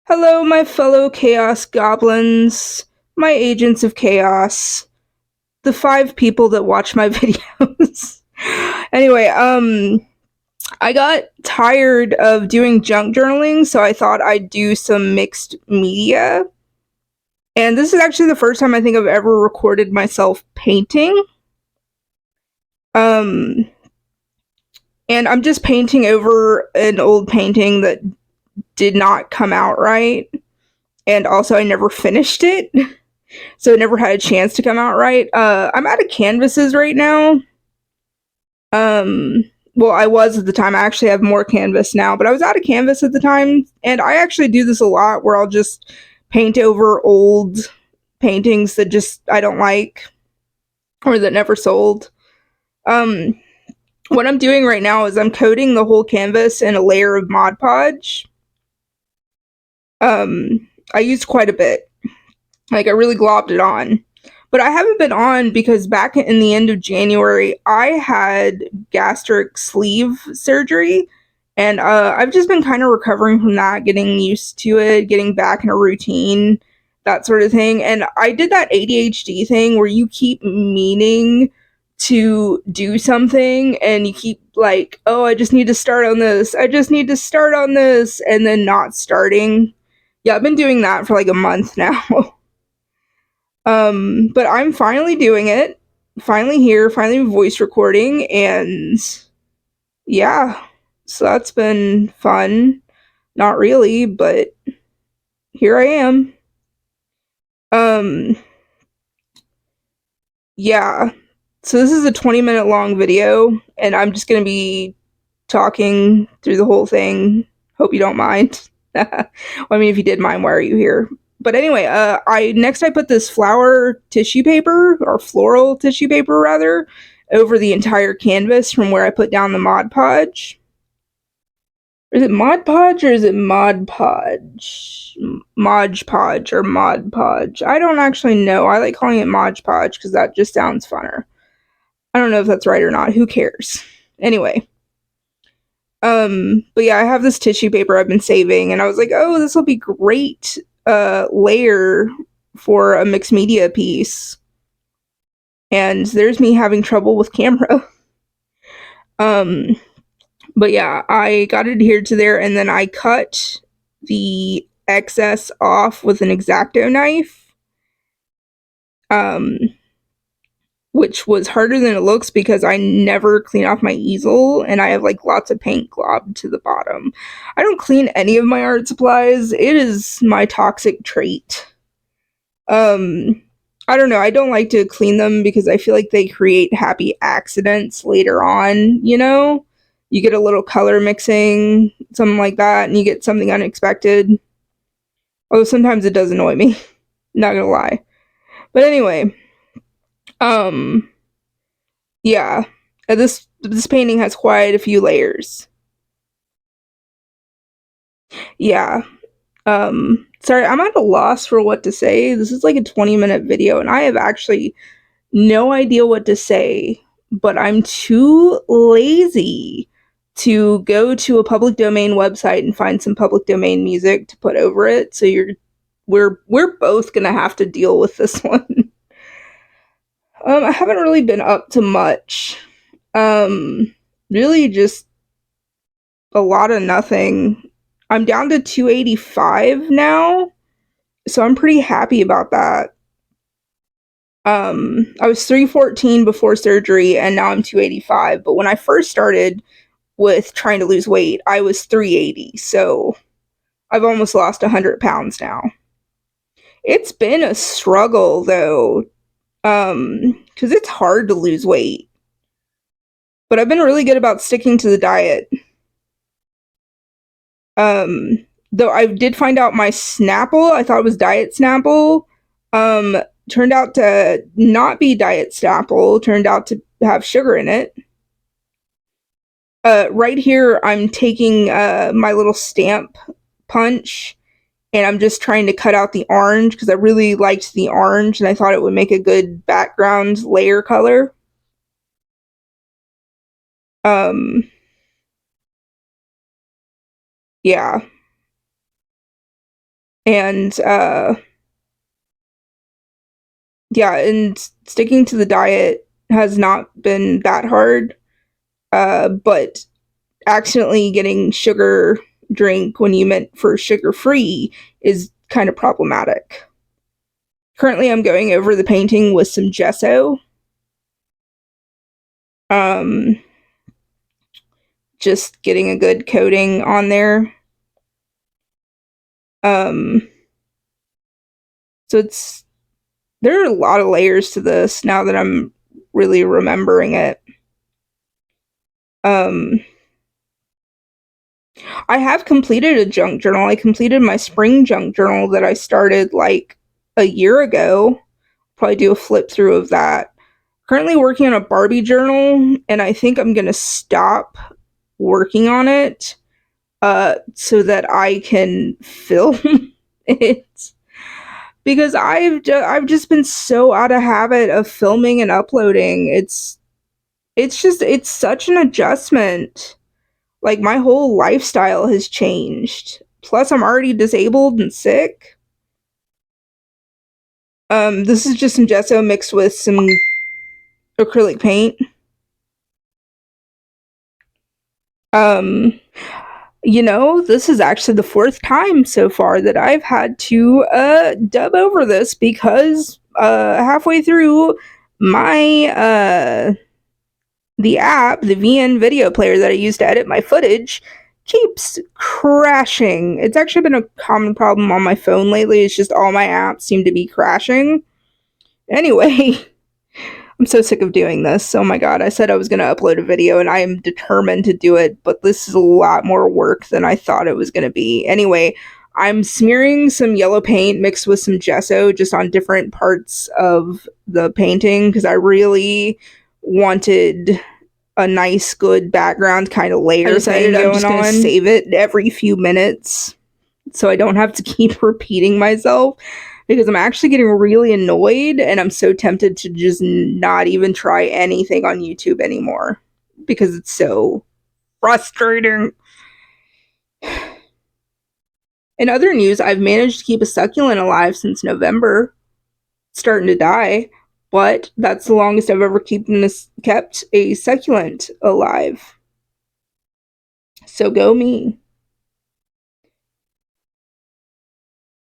Hello, my fellow Chaos Goblins, my agents of chaos, the 5 people that watch my videos. Anyway, I got tired of doing junk journaling, so I thought I'd do some mixed media. And this is actually the first time I think I've ever recorded myself painting. Um, and I'm just painting over an old painting that did not come out right. And also, I never finished it. So it never had a chance to come out right. I'm out of canvases right now. Um, well, I was at the time. I actually have more canvas now, but I was out of canvas at the time, and I actually do this a lot where I'll just paint over old paintings that just I don't like or that never sold. Um, what I'm doing right now is I'm coating the whole canvas in a layer of Mod Podge. I used quite a bit. Like I really globbed it on. But I haven't been on because back in the end of January, I had gastric sleeve surgery. And I've just been kind of recovering from that, getting used to it, getting back in a routine, that sort of thing. And I did that ADHD thing where you keep meaning to do something and you keep like, oh, I just need to start on this. I just need to start on this. And then not starting. Yeah, I've been doing that for like a month now. But I'm finally doing it. Finally here, finally voice recording, and yeah. So that's been fun. Not really, but here I am. Um, yeah. So this is a 20-minute long video, and I'm just gonna be talking through the whole thing. Hope you don't mind. Well, I mean, if you did mind, why are you here? But anyway, I put this flower tissue paper or floral tissue paper rather over the entire canvas from where I put down the Mod Podge. Is it Mod Podge or is it Mod Podge? Mod Podge or Mod Podge? I don't actually know. I like calling it Mod Podge because that just sounds funner. I don't know if that's right or not. Who cares? Anyway, but yeah, I have this tissue paper I've been saving, and I was like, oh, this will be great layer for a mixed media piece. And there's me having trouble with camera. Um, but yeah, I got it adhered to there, and then I cut the excess off with an X-Acto knife. Um, which was harder than it looks because I never clean off my easel and I have like lots of paint globbed to the bottom. I don't clean any of my art supplies. It is my toxic trait. Um I don't know. I don't like to clean them because I feel like they create happy accidents later on, you know? You get a little color mixing, something like that, and you get something unexpected. Although sometimes it does annoy me, not gonna lie. But anyway, um yeah. This painting has quite a few layers. Yeah. Sorry, I'm at a loss for what to say. This is like a 20-minute video and I have actually no idea what to say, but I'm too lazy to go to a public domain website and find some public domain music to put over it. So we're both going to have to deal with this one. I haven't really been up to much. Really just a lot of nothing. I'm down to 285 now, so I'm pretty happy about that. I was 314 before surgery, and now I'm 285. But when I first started with trying to lose weight, I was 380. So I've almost lost 100 pounds now. It's been a struggle though, because it's hard to lose weight. But I've been really good about sticking to the diet. Though I did find out my Snapple, I thought it was Diet Snapple, um, turned out to not be Diet Snapple, turned out to have sugar in it. Right here, I'm taking my little stamp punch and I'm just trying to cut out the orange because I really liked the orange and I thought it would make a good background layer color. Um, yeah. And yeah, and sticking to the diet has not been that hard. But accidentally getting sugar drink when you meant for sugar free is kind of problematic. Currently, I'm going over the painting with some gesso. Um, just getting a good coating on there. Um, so there are a lot of layers to this now that I'm really remembering it. Um, I have completed a junk journal. I completed my spring junk journal that I started like a year ago. Probably do a flip through of that. Currently working on a Barbie journal, and I think I'm gonna stop working on it so that I can film it, because I've just been so out of habit of filming and uploading. It's such an adjustment. Like, my whole lifestyle has changed. Plus, I'm already disabled and sick. This is just some gesso mixed with some acrylic paint. Um, this is actually the fourth time so far that I've had to dub over this, because halfway through my the app, the VN video player that I use to edit my footage, keeps crashing. It's actually been a common problem on my phone lately. It's just all my apps seem to be crashing. Anyway, I'm so sick of doing this. Oh my god, I said I was going to upload a video and I am determined to do it, but this is a lot more work than I thought it was going to be. Anyway, I'm smearing some yellow paint mixed with some gesso just on different parts of the painting, because I really wanted a nice, good background kind of layer thing going on. I'm just going to save it every few minutes so I don't have to keep repeating myself, because I'm actually getting really annoyed and I'm so tempted to just not even try anything on YouTube anymore because it's so frustrating. In other news, I've managed to keep a succulent alive since November. It's starting to die, but that's the longest I've ever kept a succulent alive. So go me.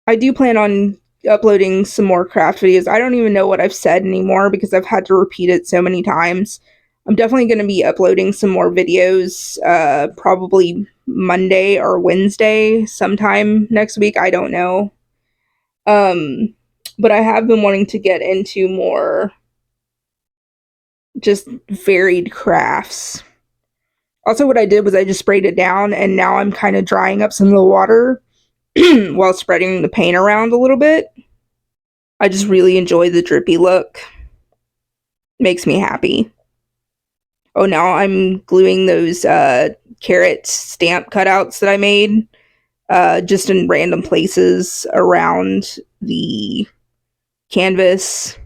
I do plan on uploading some more craft videos. I don't even know what I've said anymore because I've had to repeat it so many times. I'm definitely going to be uploading some more videos, probably Monday or Wednesday, sometime next week. I don't know. But I have been wanting to get into more just varied crafts. Also, what I did was I just sprayed it down, and now I'm kind of drying up some of the water while spreading the paint around a little bit. I just really enjoy the drippy look. Makes me happy. Oh, now I'm gluing those carrot stamp cutouts that I made just in random places around the canvas.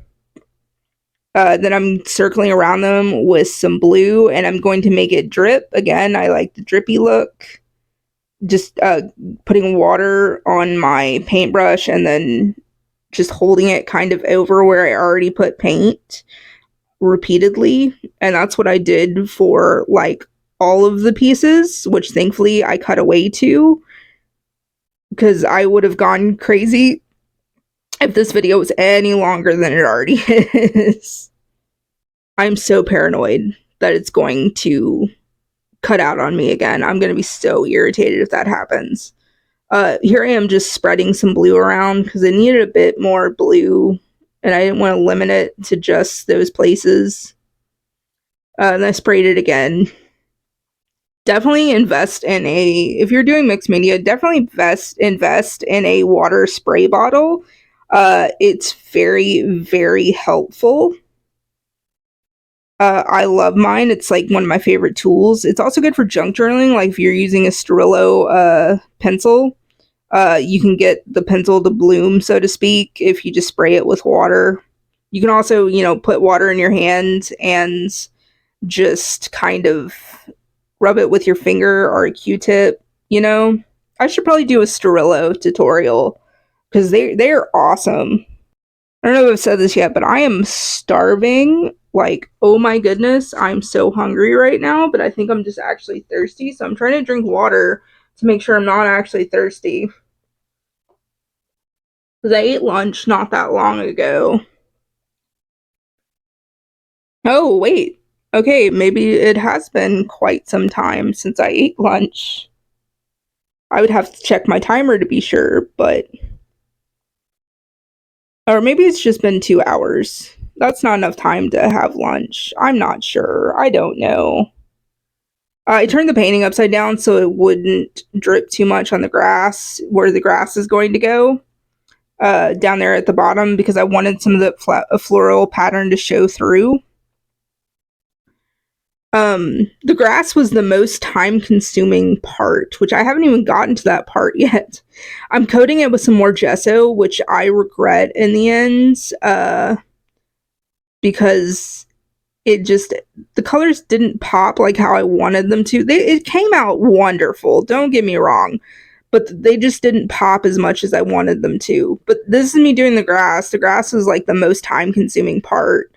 Then I'm circling around them with some blue, and I'm going to make it drip. Again, I like the drippy look. Just putting water on my paintbrush and then just holding it kind of over where I already put paint repeatedly. And that's what I did for like all of the pieces, which thankfully I cut away to, because I would have gone crazy if this video was any longer than it already is. I'm so paranoid that it's going to cut out on me again. I'm going to be so irritated if that happens. Here I am just spreading some blue around because I needed a bit more blue and I didn't want to limit it to just those places. And I sprayed it again. Definitely invest in if you're doing mixed media, definitely invest in a water spray bottle. It's very, very helpful. I love mine. It's like one of my favorite tools. It's also good for junk journaling. Like if you're using a Sterillo pencil, you can get the pencil to bloom, so to speak, if you just spray it with water. You can also, put water in your hand and just kind of rub it with your finger or a Q-tip. I should probably do a Sterillo tutorial because they're awesome. I don't know if I've said this yet, but I am starving. Like, oh my goodness, I'm so hungry right now, but I think I'm just actually thirsty. So I'm trying to drink water to make sure I'm not actually thirsty. Because I ate lunch not that long ago. Oh, wait. Okay, maybe it has been quite some time since I ate lunch. I would have to check my timer to be sure, but. Or maybe it's just been 2 hours. That's not enough time to have lunch. I'm not sure. I don't know. I turned the painting upside down so it wouldn't drip too much on the grass where the grass is going to go. Down there at the bottom because I wanted some of the floral pattern to show through. The grass was the most time consuming part, which I haven't even gotten to that part yet. I'm coating it with some more gesso, which I regret in the end, because the colors didn't pop like how I wanted them to. It came out wonderful, don't get me wrong, but they just didn't pop as much as I wanted them to. But this is me doing the grass. The grass is like the most time consuming part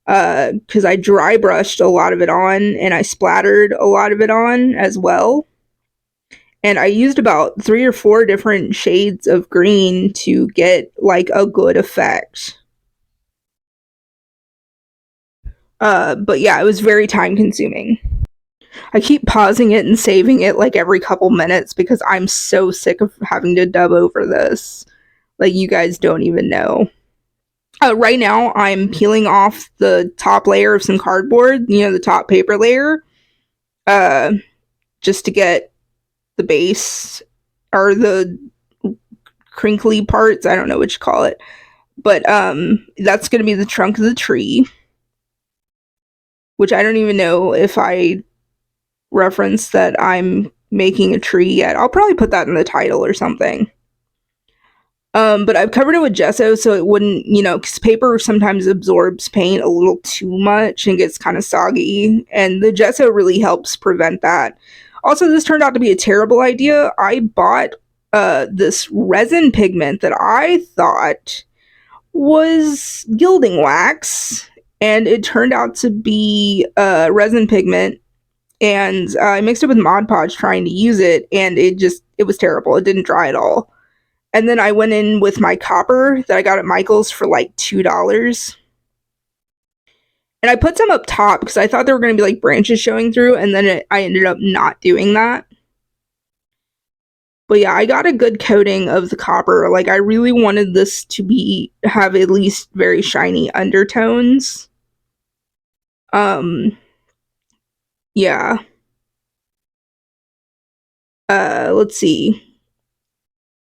because I dry brushed a lot of it on and I splattered a lot of it on as well. And I used about 3 or 4 different shades of green to get like a good effect. But yeah, it was very time consuming. I keep pausing it and saving it like every couple minutes because I'm so sick of having to dub over this. Like, you guys don't even know. Right now, I'm peeling off the top layer of some cardboard, the top paper layer, uh, just to get the base or the crinkly parts. I don't know what you call it. But that's going to be the trunk of the tree, which I don't even know if I reference that I'm making a tree yet. I'll probably put that in the title or something. But I've covered it with gesso so it wouldn't, because paper sometimes absorbs paint a little too much and gets kind of soggy, and the gesso really helps prevent that. Also, this turned out to be a terrible idea. I bought this resin pigment that I thought was gilding wax, and it turned out to be resin pigment, and I mixed it with Mod Podge trying to use it, and it was terrible. It didn't dry at all. And then I went in with my copper that I got at Michael's for like $2. And I put some up top because I thought there were going to be like branches showing through, and then I ended up not doing that. But yeah, I got a good coating of the copper. Like, I really wanted this to have at least very shiny undertones. Yeah. Let's see.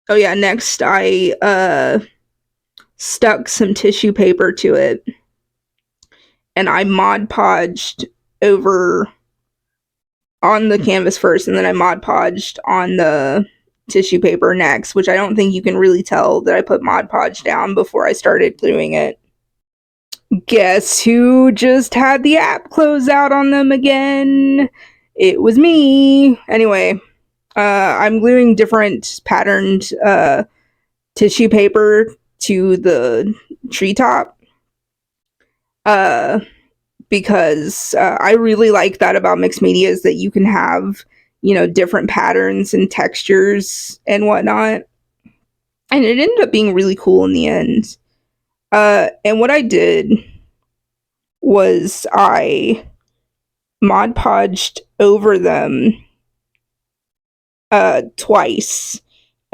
Oh yeah, next I stuck some tissue paper to it, and I Mod Podged over on the canvas first, and then I Mod Podged on the tissue paper next, which I don't think you can really tell that I put Mod Podge down before I started gluing it. Guess who just had the app close out on them again? It was me. Anyway, I'm gluing different patterned tissue paper to the treetop. Because I really like that about mixed media is that you can have, different patterns and textures and whatnot. And it ended up being really cool in the end. And what I did was I Mod Podged over them twice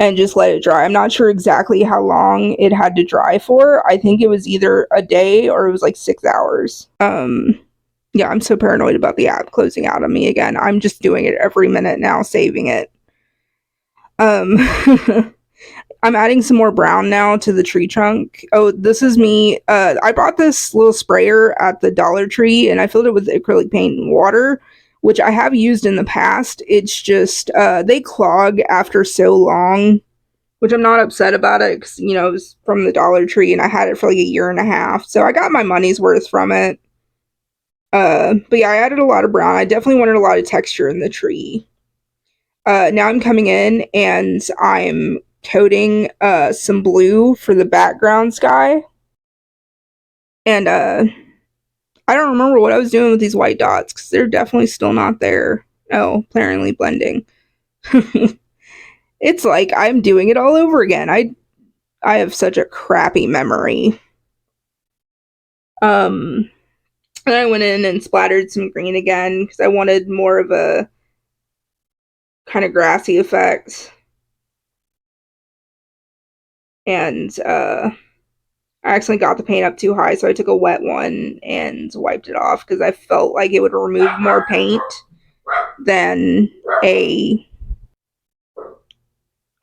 and just let it dry. I'm not sure exactly how long it had to dry for. I think it was either a day or it was like 6 hours. Yeah, I'm so paranoid about the app closing out on me again. I'm just doing it every minute now, saving it. I'm adding some more brown now to the tree trunk. Oh, this is me. I bought this little sprayer at the Dollar Tree, and I filled it with acrylic paint and water, which I have used in the past. It's just, they clog after so long, which I'm not upset about it, because, it was from the Dollar Tree, and I had it for like a year and a half, so I got my money's worth from it. But yeah, I added a lot of brown. I definitely wanted a lot of texture in the tree. Now I'm coming in and I'm coating some blue for the background sky. And I don't remember what I was doing with these white dots because they're definitely still not there. Oh, apparently blending. It's like I'm doing it all over again. I have such a crappy memory. And I went in and splattered some green again because I wanted more of a kind of grassy effect. And I accidentally got the paint up too high, so I took a wet one and wiped it off because I felt like it would remove more paint than a.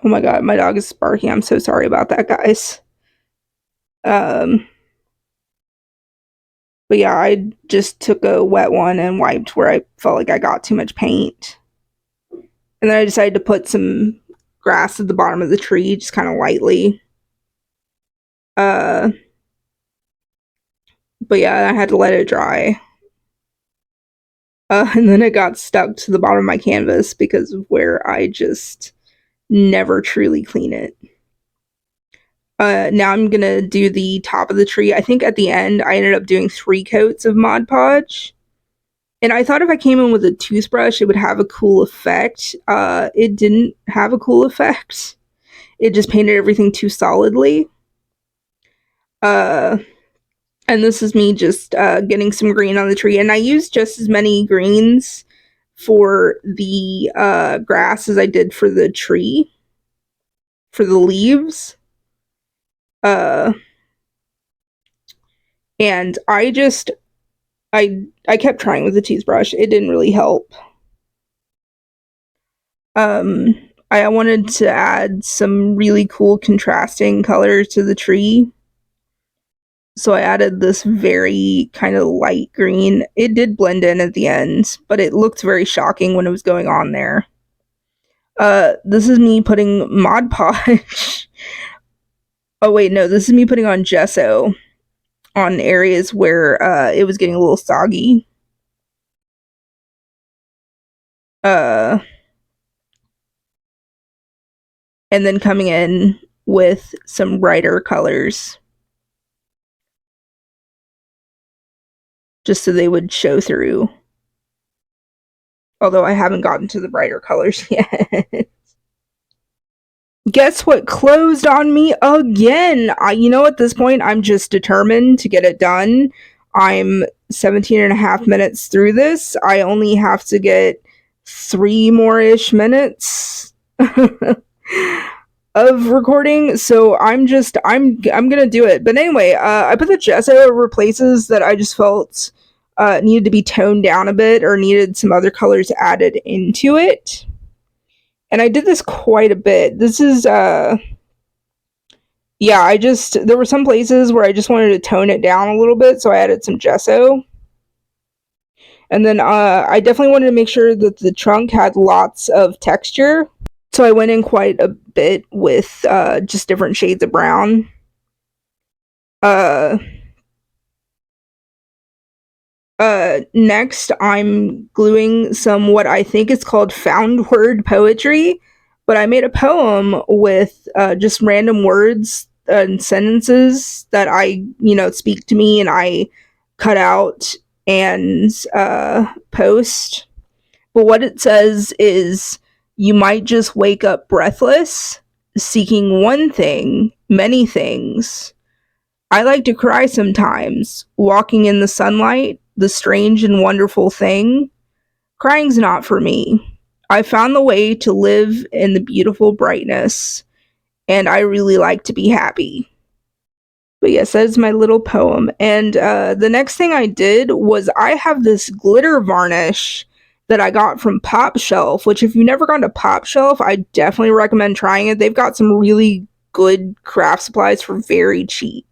Oh my god, my dog is barking. I'm so sorry about that, guys. But yeah, I just took a wet one and wiped where I felt like I got too much paint. And then I decided to put some grass at the bottom of the tree, just kind of lightly. But yeah, I had to let it dry. And then it got stuck to the bottom of my canvas because of where I just never truly clean it. Now I'm gonna do the top of the tree. I think at the end I ended up doing 3 coats of Mod Podge. And I thought if I came in with a toothbrush, it would have a cool effect. It didn't have a cool effect. It just painted everything too solidly. And this is me just getting some green on the tree. And I used just as many greens for the grass as I did for the tree, for the leaves. And I kept trying with the toothbrush. It didn't really help. I wanted to add some really cool contrasting colors to the tree. So I added this very kind of light green. It did blend in at the end, but it looked very shocking when it was going on there. This is me putting Mod Podge. Oh wait, no, this is me putting on gesso on areas where it was getting a little soggy. And then coming in with some brighter colors just so they would show through. Although I haven't gotten to the brighter colors yet. Guess what closed on me again? You know, at this point, I'm just determined to get it done. I'm 17 and a half minutes through this. I only have to get 3 more-ish minutes of recording, so I'm gonna do it. But anyway, I put the gesso over places that I just felt needed to be toned down a bit or needed some other colors added into it. And I did this quite a bit. This is there were some places where I just wanted to tone it down a little bit, so I added some gesso. And then I definitely wanted to make sure that the trunk had lots of texture. So I went in quite a bit with just different shades of brown. Next, I'm gluing some what I think is called found word poetry, but I made a poem with just random words and sentences that speak to me, and I cut out and post. But what it says is, you might just wake up breathless, seeking one thing, many things. I like to cry sometimes, walking in the sunlight, the strange and wonderful thing. Crying's not for me. I found the way to live in the beautiful brightness, and I really like to be happy. But yes, that is my little poem. And the next thing I did was I have this glitter varnish that I got from Pop Shelf, which if you've never gone to Pop Shelf, I definitely recommend trying it. They've got some really good craft supplies for very cheap.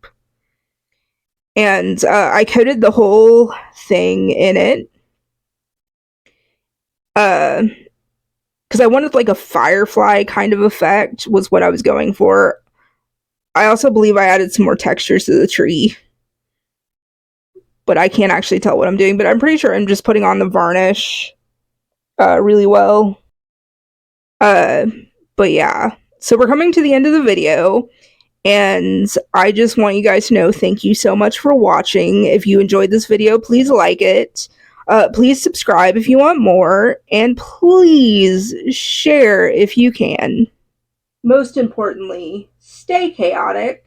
And I coated the whole thing in it. Because I wanted like a firefly kind of effect was what I was going for. I also believe I added some more textures to the tree. But I can't actually tell what I'm doing. But I'm pretty sure I'm just putting on the varnish really well. But yeah. So we're coming to the end of the video, and I just want you guys to know thank you so much for watching. If you enjoyed this video, please like it. Please subscribe if you want more, and please share if you can. Most importantly, stay chaotic